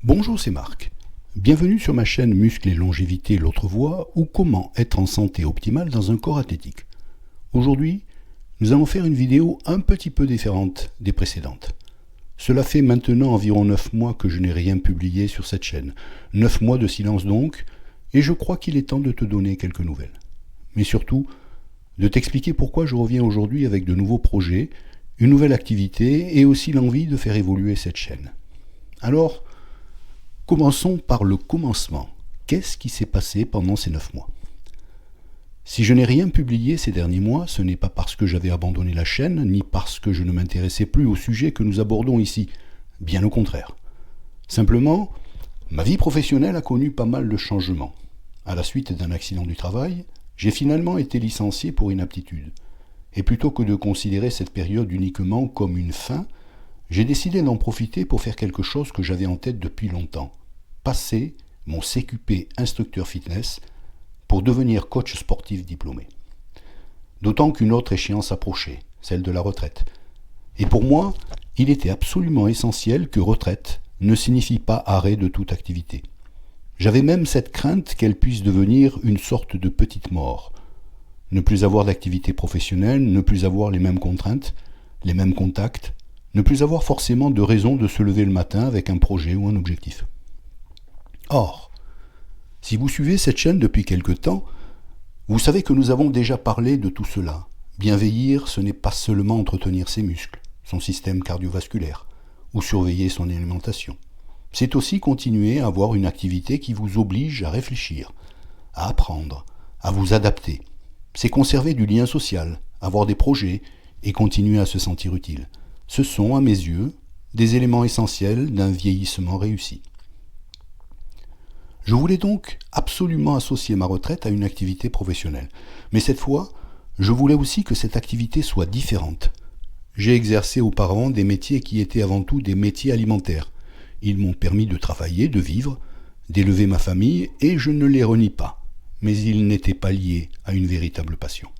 Bonjour, c'est Marc. Bienvenue sur ma chaîne Muscles et Longévité l'autre voie ou comment être en santé optimale dans un corps athlétique. Aujourd'hui, nous allons faire une vidéo un petit peu différente des précédentes. Cela fait maintenant environ 9 mois que je n'ai rien publié sur cette chaîne. 9 mois de silence donc, et je crois qu'il est temps de te donner quelques nouvelles. Mais surtout, de t'expliquer pourquoi je reviens aujourd'hui avec de nouveaux projets, une nouvelle activité et aussi l'envie de faire évoluer cette chaîne. Alors, commençons par le commencement. Qu'est-ce qui s'est passé pendant ces 9 mois ? Si je n'ai rien publié ces derniers mois, ce n'est pas parce que j'avais abandonné la chaîne, ni parce que je ne m'intéressais plus au sujet que nous abordons ici. Bien au contraire. Simplement, ma vie professionnelle a connu pas mal de changements. À la suite d'un accident du travail, j'ai finalement été licencié pour inaptitude. Et plutôt que de considérer cette période uniquement comme une fin, j'ai décidé d'en profiter pour faire quelque chose que j'avais en tête depuis longtemps. Passer mon CQP instructeur fitness pour devenir coach sportif diplômé. D'autant qu'une autre échéance approchait, celle de la retraite. Et pour moi, il était absolument essentiel que retraite ne signifie pas arrêt de toute activité. J'avais même cette crainte qu'elle puisse devenir une sorte de petite mort. Ne plus avoir d'activité professionnelle, ne plus avoir les mêmes contraintes, les mêmes contacts, ne plus avoir forcément de raison de se lever le matin avec un projet ou un objectif. Or, si vous suivez cette chaîne depuis quelque temps, vous savez que nous avons déjà parlé de tout cela. Bien vieillir, ce n'est pas seulement entretenir ses muscles, son système cardiovasculaire, ou surveiller son alimentation. C'est aussi continuer à avoir une activité qui vous oblige à réfléchir, à apprendre, à vous adapter. C'est conserver du lien social, avoir des projets et continuer à se sentir utile. Ce sont, à mes yeux, des éléments essentiels d'un vieillissement réussi. Je voulais donc absolument associer ma retraite à une activité professionnelle. Mais cette fois, je voulais aussi que cette activité soit différente. J'ai exercé auparavant des métiers qui étaient avant tout des métiers alimentaires. Ils m'ont permis de travailler, de vivre, d'élever ma famille, et je ne les renie pas. Mais ils n'étaient pas liés à une véritable passion.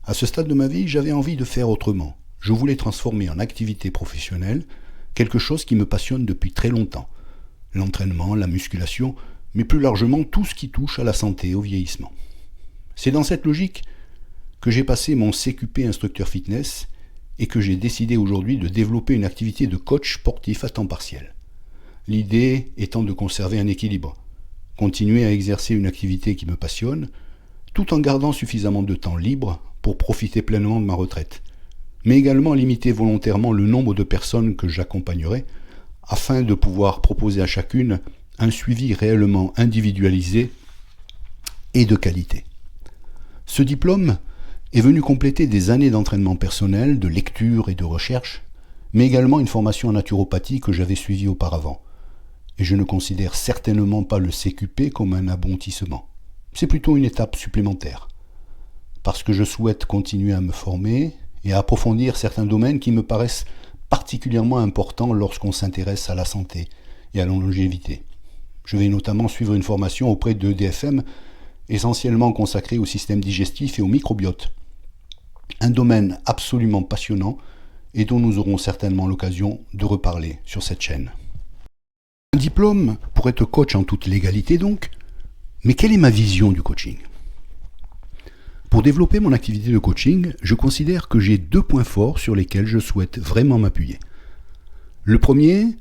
À ce stade de ma vie, j'avais envie de faire autrement. Je voulais transformer en activité professionnelle quelque chose qui me passionne depuis très longtemps. L'entraînement, la musculation, mais plus largement tout ce qui touche à la santé et au vieillissement. C'est dans cette logique que j'ai passé mon CQP instructeur fitness et que j'ai décidé aujourd'hui de développer une activité de coach sportif à temps partiel. L'idée étant de conserver un équilibre, continuer à exercer une activité qui me passionne, tout en gardant suffisamment de temps libre pour profiter pleinement de ma retraite, mais également limiter volontairement le nombre de personnes que j'accompagnerai afin de pouvoir proposer à chacune un suivi réellement individualisé et de qualité. Ce diplôme est venu compléter des années d'entraînement personnel, de lecture et de recherche, mais également une formation en naturopathie que j'avais suivie auparavant. Et je ne considère certainement pas le CQP comme un aboutissement. C'est plutôt une étape supplémentaire. Parce que je souhaite continuer à me former et à approfondir certains domaines qui me paraissent particulièrement importants lorsqu'on s'intéresse à la santé et à la longévité. Je vais notamment suivre une formation auprès de DFM, essentiellement consacrée au système digestif et au microbiote. Un domaine absolument passionnant et dont nous aurons certainement l'occasion de reparler sur cette chaîne. Un diplôme pour être coach en toute légalité donc, mais quelle est ma vision du coaching ? Pour développer mon activité de coaching, je considère que j'ai 2 points forts sur lesquels je souhaite vraiment m'appuyer. Le premier,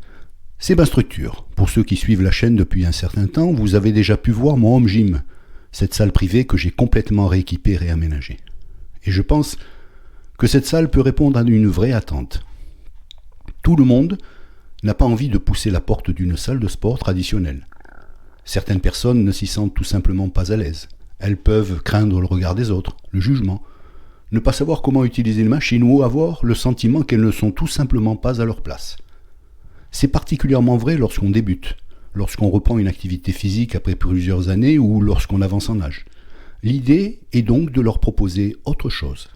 c'est ma structure. Pour ceux qui suivent la chaîne depuis un certain temps, vous avez déjà pu voir mon home gym, cette salle privée que j'ai complètement rééquipée et réaménagée. Et je pense que cette salle peut répondre à une vraie attente. Tout le monde n'a pas envie de pousser la porte d'une salle de sport traditionnelle. Certaines personnes ne s'y sentent tout simplement pas à l'aise. Elles peuvent craindre le regard des autres, le jugement, ne pas savoir comment utiliser une machine ou avoir le sentiment qu'elles ne sont tout simplement pas à leur place. C'est particulièrement vrai lorsqu'on débute, lorsqu'on reprend une activité physique après plusieurs années ou lorsqu'on avance en âge. L'idée est donc de leur proposer autre chose.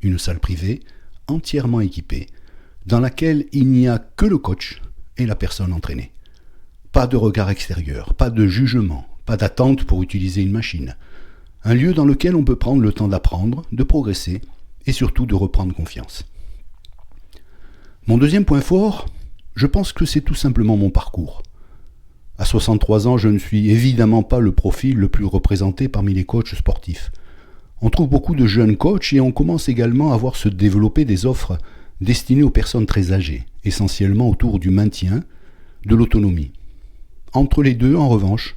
Une salle privée, entièrement équipée, dans laquelle il n'y a que le coach et la personne entraînée. Pas de regard extérieur, pas de jugement, pas d'attente pour utiliser une machine. Un lieu dans lequel on peut prendre le temps d'apprendre, de progresser et surtout de reprendre confiance. Mon deuxième point fort, je pense que c'est tout simplement mon parcours. À 63 ans, je ne suis évidemment pas le profil le plus représenté parmi les coachs sportifs. On trouve beaucoup de jeunes coachs et on commence également à voir se développer des offres destinées aux personnes très âgées, essentiellement autour du maintien de l'autonomie. Entre les deux, en revanche,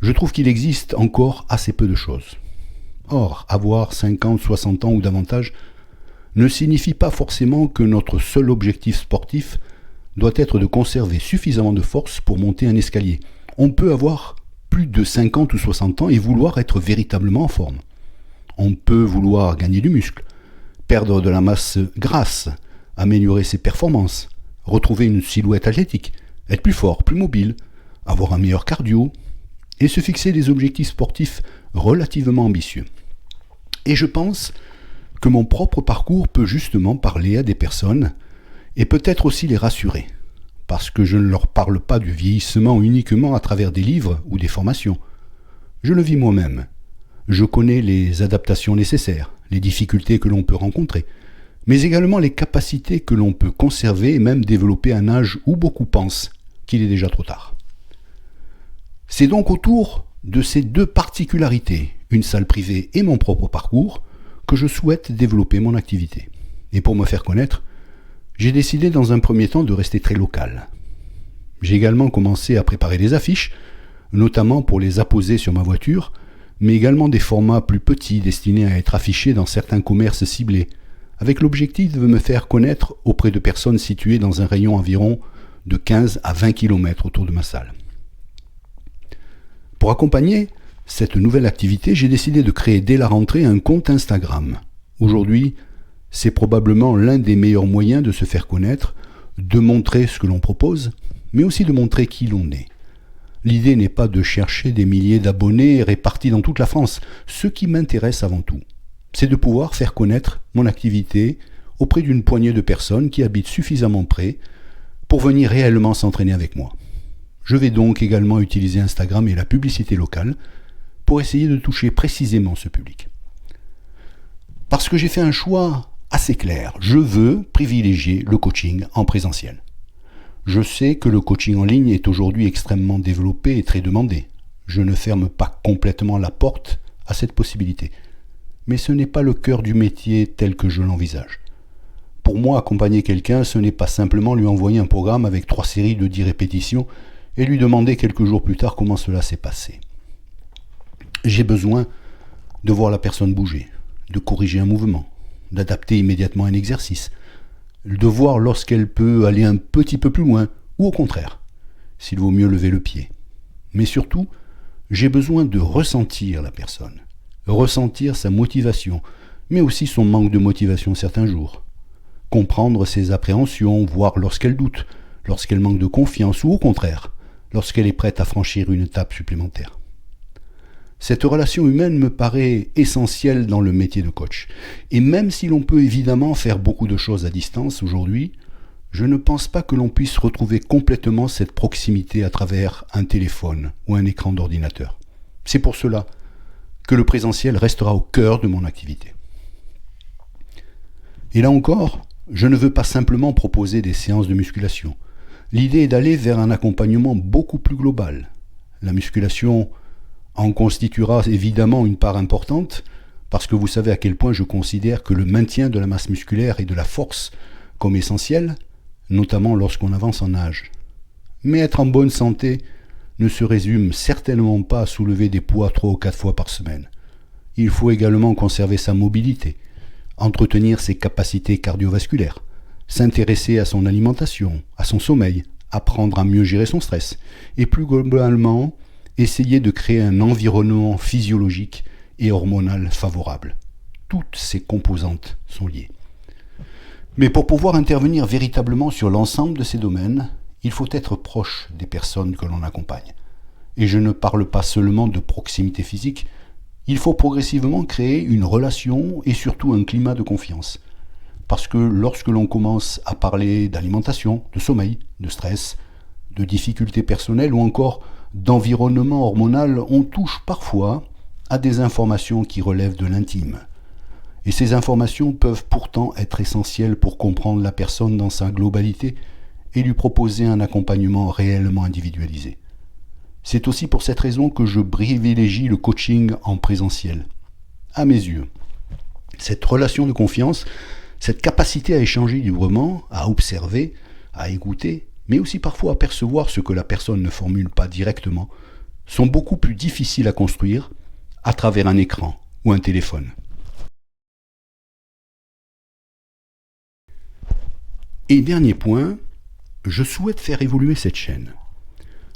je trouve qu'il existe encore assez peu de choses. Or, avoir 50, 60 ans ou davantage ne signifie pas forcément que notre seul objectif sportif doit être de conserver suffisamment de force pour monter un escalier. On peut avoir plus de 50 ou 60 ans et vouloir être véritablement en forme. On peut vouloir gagner du muscle, perdre de la masse grasse, améliorer ses performances, retrouver une silhouette athlétique, être plus fort, plus mobile, avoir un meilleur cardio et se fixer des objectifs sportifs relativement ambitieux. Et je pense que mon propre parcours peut justement parler à des personnes et peut-être aussi les rassurer, parce que je ne leur parle pas du vieillissement uniquement à travers des livres ou des formations. Je le vis moi-même. Je connais les adaptations nécessaires, les difficultés que l'on peut rencontrer, mais également les capacités que l'on peut conserver et même développer à un âge où beaucoup pensent qu'il est déjà trop tard. C'est donc autour de ces deux particularités, une salle privée et mon propre parcours, que je souhaite développer mon activité. Et pour me faire connaître, j'ai décidé dans un premier temps de rester très local. J'ai également commencé à préparer des affiches, notamment pour les apposer sur ma voiture, mais également des formats plus petits destinés à être affichés dans certains commerces ciblés, avec l'objectif de me faire connaître auprès de personnes situées dans un rayon environ de 15 à 20 km autour de ma salle. Pour accompagner cette nouvelle activité, j'ai décidé de créer dès la rentrée un compte Instagram. Aujourd'hui, c'est probablement l'un des meilleurs moyens de se faire connaître, de montrer ce que l'on propose, mais aussi de montrer qui l'on est. L'idée n'est pas de chercher des milliers d'abonnés répartis dans toute la France. Ce qui m'intéresse avant tout, c'est de pouvoir faire connaître mon activité auprès d'une poignée de personnes qui habitent suffisamment près pour venir réellement s'entraîner avec moi. Je vais donc également utiliser Instagram et la publicité locale pour essayer de toucher précisément ce public. Parce que j'ai fait un choix assez clair, je veux privilégier le coaching en présentiel. Je sais que le coaching en ligne est aujourd'hui extrêmement développé et très demandé. Je ne ferme pas complètement la porte à cette possibilité. Mais ce n'est pas le cœur du métier tel que je l'envisage. Pour moi, accompagner quelqu'un, ce n'est pas simplement lui envoyer un programme avec 3 séries de 10 répétitions et lui demander quelques jours plus tard comment cela s'est passé. J'ai besoin de voir la personne bouger, de corriger un mouvement, d'adapter immédiatement un exercice, de voir lorsqu'elle peut aller un petit peu plus loin, ou au contraire, s'il vaut mieux lever le pied. Mais surtout, j'ai besoin de ressentir la personne, ressentir sa motivation, mais aussi son manque de motivation certains jours, comprendre ses appréhensions, voir lorsqu'elle doute, lorsqu'elle manque de confiance, ou au contraire, lorsqu'elle est prête à franchir une étape supplémentaire. Cette relation humaine me paraît essentielle dans le métier de coach. Et même si l'on peut évidemment faire beaucoup de choses à distance aujourd'hui, je ne pense pas que l'on puisse retrouver complètement cette proximité à travers un téléphone ou un écran d'ordinateur. C'est pour cela que le présentiel restera au cœur de mon activité. Et là encore, je ne veux pas simplement proposer des séances de musculation. L'idée est d'aller vers un accompagnement beaucoup plus global. La musculation en constituera évidemment une part importante, parce que vous savez à quel point je considère que le maintien de la masse musculaire et de la force comme essentiel, notamment lorsqu'on avance en âge. Mais être en bonne santé ne se résume certainement pas à soulever des poids 3 ou 4 fois par semaine. Il faut également conserver sa mobilité, entretenir ses capacités cardiovasculaires, s'intéresser à son alimentation, à son sommeil, apprendre à mieux gérer son stress, et plus globalement, essayer de créer un environnement physiologique et hormonal favorable. Toutes ces composantes sont liées. Mais pour pouvoir intervenir véritablement sur l'ensemble de ces domaines, il faut être proche des personnes que l'on accompagne. Et je ne parle pas seulement de proximité physique, il faut progressivement créer une relation et surtout un climat de confiance. Parce que lorsque l'on commence à parler d'alimentation, de sommeil, de stress, de difficultés personnelles ou encore d'environnement hormonal, on touche parfois à des informations qui relèvent de l'intime. Et ces informations peuvent pourtant être essentielles pour comprendre la personne dans sa globalité et lui proposer un accompagnement réellement individualisé. C'est aussi pour cette raison que je privilégie le coaching en présentiel. À mes yeux, cette relation de confiance, cette capacité à échanger librement, à observer, à écouter, mais aussi parfois à percevoir ce que la personne ne formule pas directement, sont beaucoup plus difficiles à construire à travers un écran ou un téléphone. Et dernier point, je souhaite faire évoluer cette chaîne.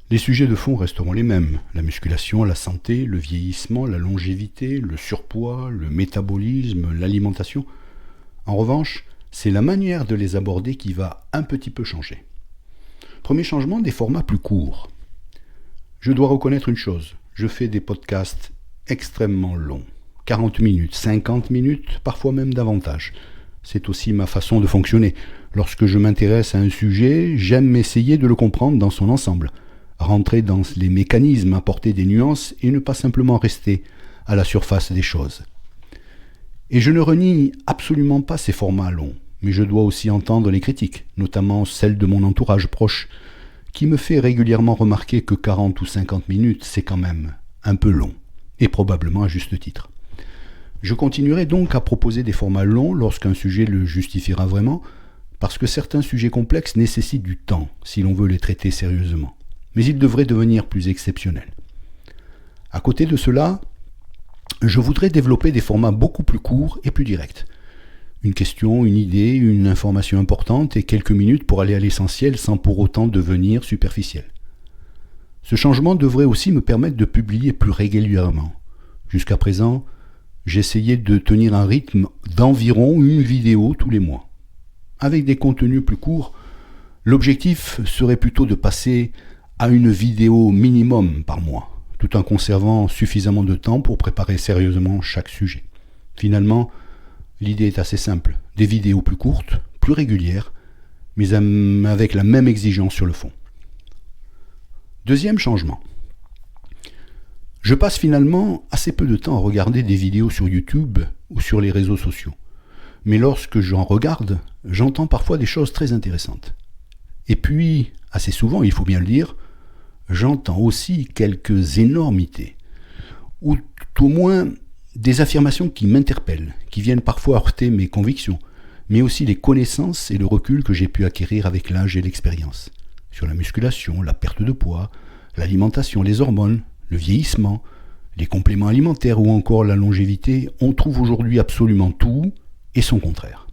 Les sujets de fond resteront les mêmes, la musculation, la santé, le vieillissement, la longévité, le surpoids, le métabolisme, l'alimentation. En revanche, c'est la manière de les aborder qui va un petit peu changer. Premier changement, des formats plus courts. Je dois reconnaître une chose, je fais des podcasts extrêmement longs, 40 minutes, 50 minutes, parfois même davantage. C'est aussi ma façon de fonctionner. Lorsque je m'intéresse à un sujet, j'aime essayer de le comprendre dans son ensemble, rentrer dans les mécanismes, apporter des nuances et ne pas simplement rester à la surface des choses. Et je ne renie absolument pas ces formats longs, mais je dois aussi entendre les critiques, notamment celles de mon entourage proche, qui me fait régulièrement remarquer que 40 ou 50 minutes, c'est quand même un peu long, et probablement à juste titre. Je continuerai donc à proposer des formats longs lorsqu'un sujet le justifiera vraiment, parce que certains sujets complexes nécessitent du temps si l'on veut les traiter sérieusement. Mais ils devraient devenir plus exceptionnels. À côté de cela, je voudrais développer des formats beaucoup plus courts et plus directs. Une question, une idée, une information importante et quelques minutes pour aller à l'essentiel sans pour autant devenir superficiel. Ce changement devrait aussi me permettre de publier plus régulièrement. Jusqu'à présent, j'essayais de tenir un rythme d'environ une vidéo tous les mois. Avec des contenus plus courts, l'objectif serait plutôt de passer à une vidéo minimum par mois, tout en conservant suffisamment de temps pour préparer sérieusement chaque sujet. Finalement, l'idée est assez simple, des vidéos plus courtes, plus régulières, mais avec la même exigence sur le fond. Deuxième changement. Je passe finalement assez peu de temps à regarder des vidéos sur YouTube ou sur les réseaux sociaux. Mais lorsque j'en regarde, j'entends parfois des choses très intéressantes. Et puis, assez souvent, il faut bien le dire, j'entends aussi quelques énormités, ou tout au moins des affirmations qui m'interpellent, qui viennent parfois heurter mes convictions, mais aussi les connaissances et le recul que j'ai pu acquérir avec l'âge et l'expérience, sur la musculation, la perte de poids, l'alimentation, les hormones, le vieillissement, les compléments alimentaires ou encore la longévité. On trouve aujourd'hui absolument tout et son contraire.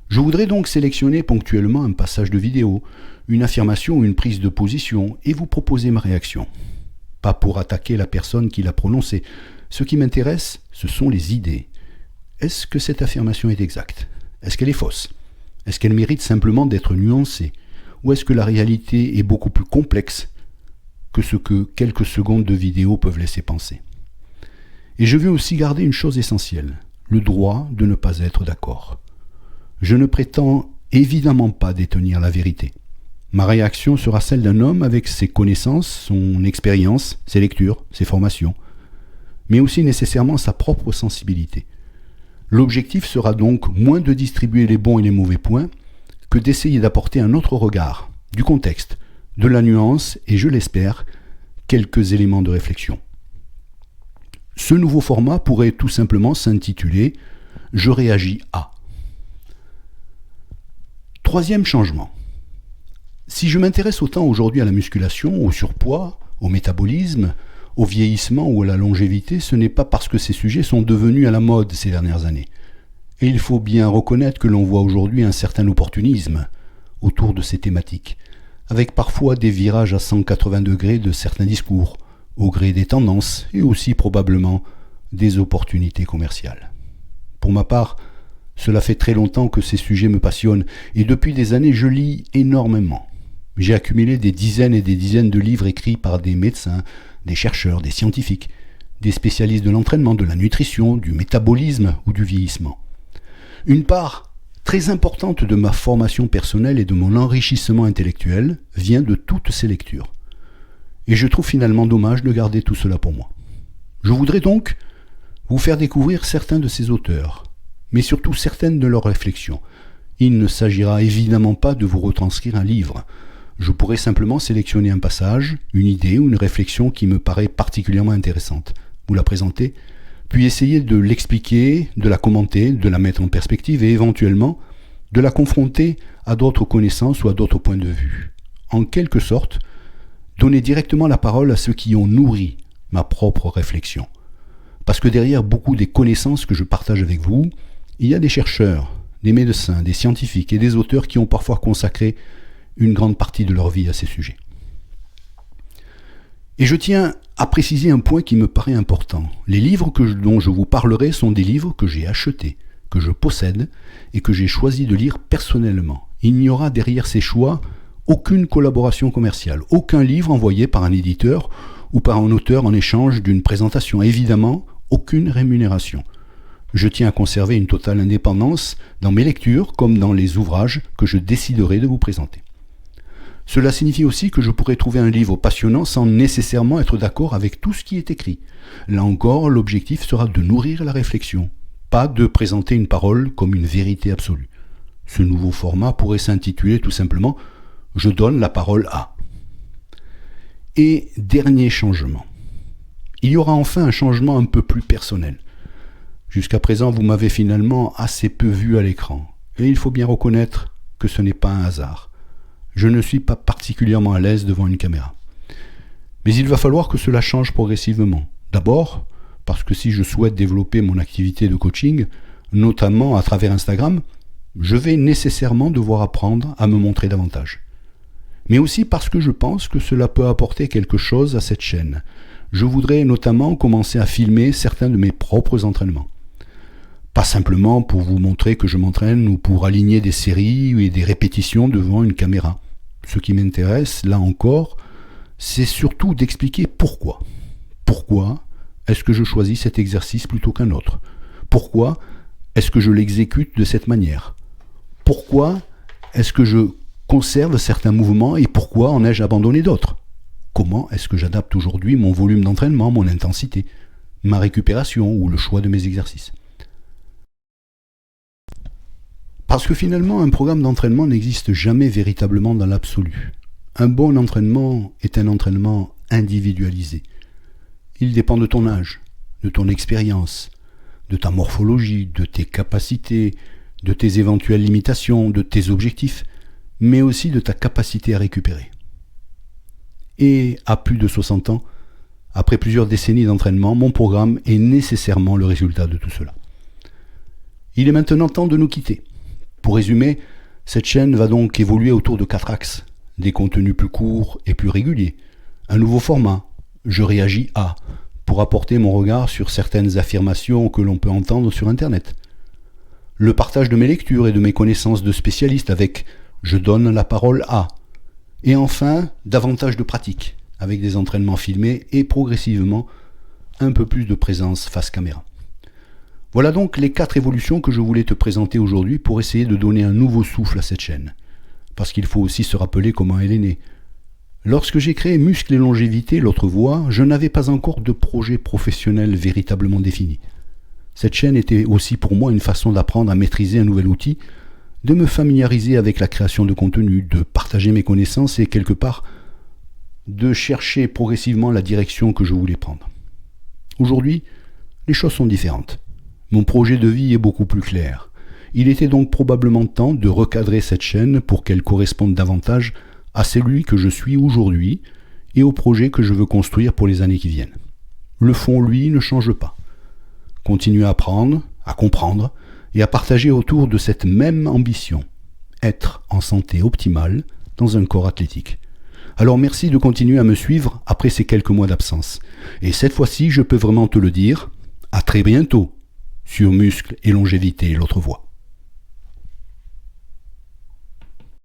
Je voudrais donc sélectionner ponctuellement un passage de vidéo, une affirmation ou une prise de position et vous proposer ma réaction. Pas pour attaquer la personne qui l'a prononcée. Ce qui m'intéresse, ce sont les idées. Est-ce que cette affirmation est exacte ? Est-ce qu'elle est fausse ? Est-ce qu'elle mérite simplement d'être nuancée ? Ou est-ce que la réalité est beaucoup plus complexe que ce que quelques secondes de vidéo peuvent laisser penser ? Et je veux aussi garder une chose essentielle, le droit de ne pas être d'accord. Je ne prétends évidemment pas détenir la vérité. Ma réaction sera celle d'un homme avec ses connaissances, son expérience, ses lectures, ses formations, mais aussi nécessairement sa propre sensibilité. L'objectif sera donc moins de distribuer les bons et les mauvais points que d'essayer d'apporter un autre regard, du contexte, de la nuance et, je l'espère, quelques éléments de réflexion. Ce nouveau format pourrait tout simplement s'intituler « Je réagis à ». Troisième changement. Si je m'intéresse autant aujourd'hui à la musculation, au surpoids, au métabolisme, au vieillissement ou à la longévité, ce n'est pas parce que ces sujets sont devenus à la mode ces dernières années. Et il faut bien reconnaître que l'on voit aujourd'hui un certain opportunisme autour de ces thématiques, avec parfois des virages à 180 degrés de certains discours, au gré des tendances et aussi probablement des opportunités commerciales. Pour ma part, cela fait très longtemps que ces sujets me passionnent et depuis des années je lis énormément. J'ai accumulé des dizaines et des dizaines de livres écrits par des médecins, des chercheurs, des scientifiques, des spécialistes de l'entraînement, de la nutrition, du métabolisme ou du vieillissement. Une part très importante de ma formation personnelle et de mon enrichissement intellectuel vient de toutes ces lectures. Et je trouve finalement dommage de garder tout cela pour moi. Je voudrais donc vous faire découvrir certains de ces auteurs, mais surtout certaines de leurs réflexions. Il ne s'agira évidemment pas de vous retranscrire un livre. Je pourrais simplement sélectionner un passage, une idée ou une réflexion qui me paraît particulièrement intéressante, vous la présenter, puis essayer de l'expliquer, de la commenter, de la mettre en perspective et éventuellement de la confronter à d'autres connaissances ou à d'autres points de vue. En quelque sorte, donner directement la parole à ceux qui ont nourri ma propre réflexion. Parce que derrière beaucoup des connaissances que je partage avec vous, il y a des chercheurs, des médecins, des scientifiques et des auteurs qui ont parfois consacré une grande partie de leur vie à ces sujets. Et je tiens à préciser un point qui me paraît important. Les livres dont je vous parlerai sont des livres que j'ai achetés, que je possède et que j'ai choisi de lire personnellement. Il n'y aura derrière ces choix aucune collaboration commerciale, aucun livre envoyé par un éditeur ou par un auteur en échange d'une présentation. Évidemment, aucune rémunération. Je tiens à conserver une totale indépendance dans mes lectures comme dans les ouvrages que je déciderai de vous présenter. Cela signifie aussi que je pourrais trouver un livre passionnant sans nécessairement être d'accord avec tout ce qui est écrit. Là encore, l'objectif sera de nourrir la réflexion, pas de présenter une parole comme une vérité absolue. Ce nouveau format pourrait s'intituler tout simplement « Je donne la parole à ». Et dernier changement. Il y aura enfin un changement un peu plus personnel. Jusqu'à présent, vous m'avez finalement assez peu vu à l'écran. Et il faut bien reconnaître que ce n'est pas un hasard. Je ne suis pas particulièrement à l'aise devant une caméra. Mais il va falloir que cela change progressivement. D'abord, parce que si je souhaite développer mon activité de coaching, notamment à travers Instagram, je vais nécessairement devoir apprendre à me montrer davantage. Mais aussi parce que je pense que cela peut apporter quelque chose à cette chaîne. Je voudrais notamment commencer à filmer certains de mes propres entraînements. Pas simplement pour vous montrer que je m'entraîne ou pour aligner des séries et des répétitions devant une caméra. Ce qui m'intéresse, là encore, c'est surtout d'expliquer pourquoi. Pourquoi est-ce que je choisis cet exercice plutôt qu'un autre? Pourquoi est-ce que je l'exécute de cette manière? Pourquoi est-ce que je conserve certains mouvements et pourquoi en ai-je abandonné d'autres? Comment est-ce que j'adapte aujourd'hui mon volume d'entraînement, mon intensité, ma récupération ou le choix de mes exercices? Parce que finalement, un programme d'entraînement n'existe jamais véritablement dans l'absolu. Un bon entraînement est un entraînement individualisé. Il dépend de ton âge, de ton expérience, de ta morphologie, de tes capacités, de tes éventuelles limitations, de tes objectifs, mais aussi de ta capacité à récupérer. Et à plus de 60 ans, après plusieurs décennies d'entraînement, mon programme est nécessairement le résultat de tout cela. Il est maintenant temps de nous quitter. Pour résumer, cette chaîne va donc évoluer autour de 4 axes. Des contenus plus courts et plus réguliers. Un nouveau format, je réagis à, pour apporter mon regard sur certaines affirmations que l'on peut entendre sur Internet. Le partage de mes lectures et de mes connaissances de spécialistes avec je donne la parole à. Et enfin, davantage de pratique, avec des entraînements filmés et progressivement un peu plus de présence face caméra. Voilà donc les 4 évolutions que je voulais te présenter aujourd'hui pour essayer de donner un nouveau souffle à cette chaîne. Parce qu'il faut aussi se rappeler comment elle est née. Lorsque j'ai créé Muscles et Longévité, l'autre voie, je n'avais pas encore de projet professionnel véritablement défini. Cette chaîne était aussi pour moi une façon d'apprendre à maîtriser un nouvel outil, de me familiariser avec la création de contenu, de partager mes connaissances et quelque part de chercher progressivement la direction que je voulais prendre. Aujourd'hui, les choses sont différentes. Mon projet de vie est beaucoup plus clair. Il était donc probablement temps de recadrer cette chaîne pour qu'elle corresponde davantage à celui que je suis aujourd'hui et au projet que je veux construire pour les années qui viennent. Le fond, lui, ne change pas. Continuer à apprendre, à comprendre et à partager autour de cette même ambition. Être en santé optimale dans un corps athlétique. Alors merci de continuer à me suivre après ces quelques mois d'absence. Et cette fois-ci, je peux vraiment te le dire, à très bientôt sur Muscles et Longévité, l'autre voie.